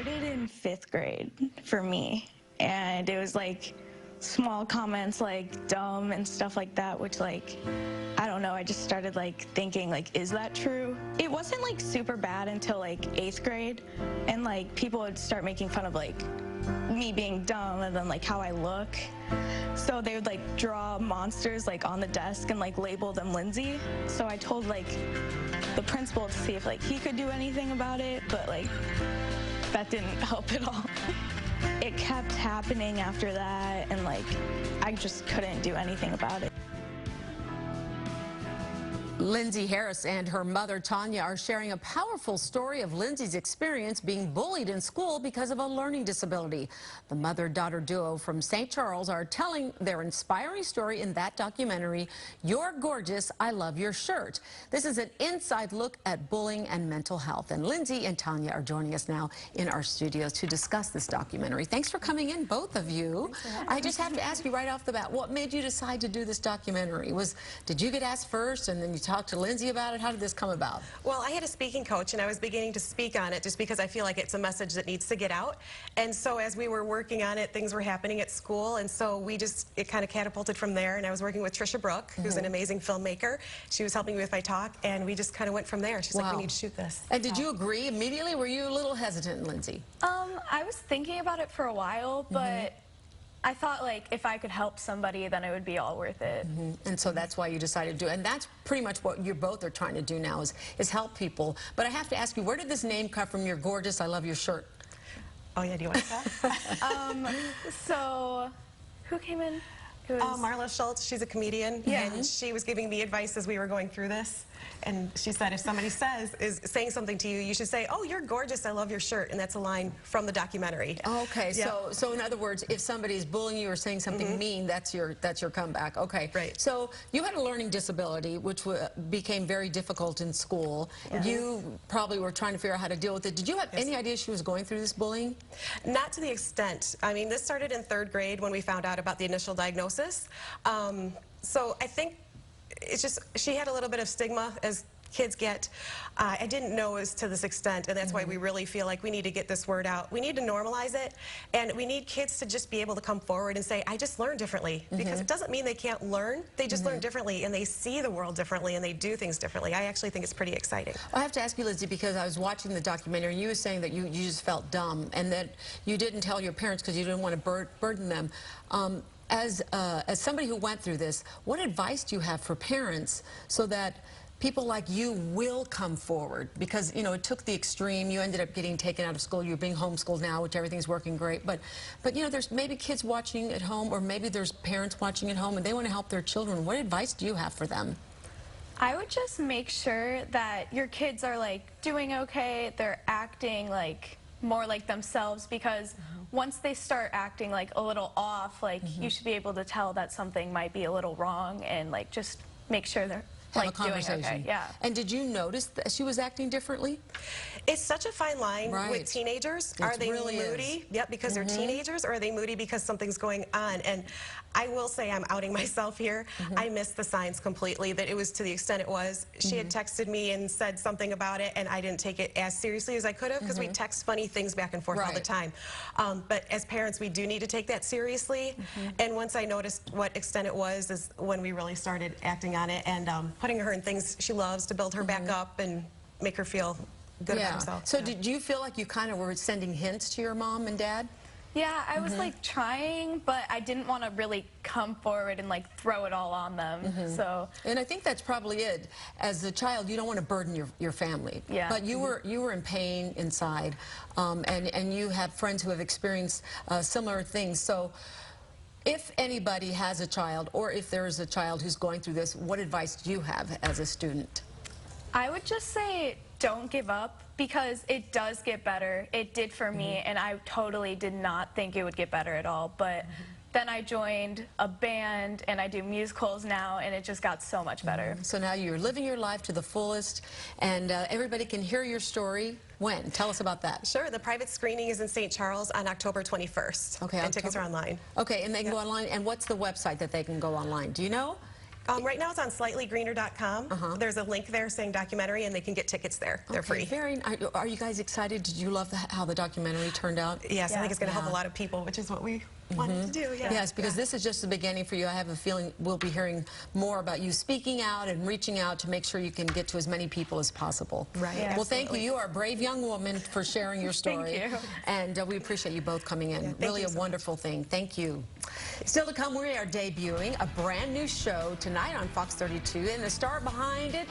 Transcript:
started in 5th grade for me, and it was like small comments like dumb and stuff like that, which like, I don't know, I just started like thinking like, is that true? It wasn't like super bad until like 8th grade, and like people would start making fun of like me being dumb and then like how I look. So they would like draw monsters like on the desk and like label them Lyndsey. So I told like the principal to see if like he could do anything about it, but like that didn't help at all. It kept happening after that, and like I just couldn't do anything about it. Lyndsey Harris and her mother, Tonya, are sharing a powerful story of Lyndsey's experience being bullied in school because of a learning disability. The mother-daughter duo from St. Charles are telling their inspiring story in that documentary, You're Gorgeous, I Love Your Shirt. This is an inside look at bullying and mental health. And Lyndsey and Tonya are joining us now in our studios to discuss this documentary. Thanks for coming in, both of you. I just have to ask you right off the bat, what made you decide to do this documentary? Did you get asked first and then you talk to Lyndsey about it? How did this come about? Well, I had a speaking coach, and I was beginning to speak on it just because I feel like it's a message that needs to get out. And so as we were working on it, things were happening at school, and so it kind of catapulted from there. And I was working with Tricia Brouk, who's an amazing filmmaker. She was helping me with my talk, and we just kind of went from there. She's like, we need to shoot this. And did you agree immediately? Were you a little hesitant, Lyndsey? I was thinking about it for a while, but I thought like if I could help somebody, then it would be all worth it. And so that's why you decided to do it. And that's pretty much what you both are trying to do now is help people. But I have to ask you, where did this name come from? You're gorgeous, I love your shirt. Oh yeah, do you want that? So who came in? Marla Schultz, she's a comedian, and she was giving me advice as we were going through this. And she said, if somebody is saying something to you, you should say, oh, you're gorgeous, I love your shirt. And that's a line from the documentary. Okay, so in other words, if somebody's bullying you or saying something mean, that's your comeback. Okay. Right. So you had a learning disability, which became very difficult in school. You probably were trying to figure out how to deal with it. Did you have any idea she was going through this bullying? Not to the extent. I mean, this started in 3rd grade when we found out about the initial diagnosis. So I think it's just, she had a little bit of stigma as kids get. I didn't know it was to this extent, and that's why we really feel like we need to get this word out. We need to normalize it, and we need kids to just be able to come forward and say, I just learned differently, because it doesn't mean they can't learn. They just learn differently, and they see the world differently, and they do things differently. I actually think it's pretty exciting. I have to ask you, Lyndsey, because I was watching the documentary, and you were saying that you just felt dumb, and that you didn't tell your parents because you didn't want to burden them. As somebody who went through this, what advice do you have for parents so that people like you will come forward? Because, you know, it took the extreme. You ended up getting taken out of school. You're being homeschooled now, which everything's working great. But you know, there's maybe kids watching at home, or maybe there's parents watching at home, and they want to help their children. What advice do you have for them? I would just make sure that your kids are like doing okay, they're acting like more like themselves, because once they start acting like a little off, like you should be able to tell that something might be a little wrong, and like just make sure they're have a conversation. Doing okay. Yeah. And did you notice that she was acting differently? It's such a fine line with teenagers. Are they really moody? Yep, because they're teenagers, or are they moody because something's going on? And I will say, I'm outing myself here. I missed the signs completely, that it was to the extent it was. She had texted me and said something about it, and I didn't take it as seriously as I could have, because we text funny things back and forth all the time. But as parents, we do need to take that seriously. And once I noticed what extent it was, is when we really started acting on it, and putting her in things she loves to build her back up and make her feel good about herself. So did you feel like you kind of were sending hints to your mom and dad? Yeah, I was like trying, but I didn't want to really come forward and like throw it all on them. And I think that's probably it. As a child, you don't want to burden your family. Yeah. But you were in pain inside, and you have friends who have experienced similar things. So if anybody has a child, or if there is a child who's going through this, what advice do you have as a student? I would just say don't give up, because it does get better. It did for me, and I totally did not think it would get better at all. But then I joined a band, and I do musicals now, and it just got so much better. So now you're living your life to the fullest, and everybody can hear your story. When? Tell us about that. Sure. The private screening is in St. Charles on October 21st. Okay. And tickets are online. Okay, and they can go online. And what's the website that they can go online? Do you know? Right now it's on slightlygreener.com. There's a link there saying documentary, and they can get tickets there. They're free. Are you guys excited? Did you love how the documentary turned out? Yes, I think it's going to help a lot of people, which is what we wanted to do. Yeah. Yes, because this is just the beginning for you. I have a feeling we'll be hearing more about you speaking out and reaching out to make sure you can get to as many people as possible. Right. Well, thank you. You are a brave young woman for sharing your story. Thank you. And we appreciate you both coming in. Really a wonderful thing. Thank you. Still to come, we are debuting a brand new show tonight on Fox 32, and the star behind it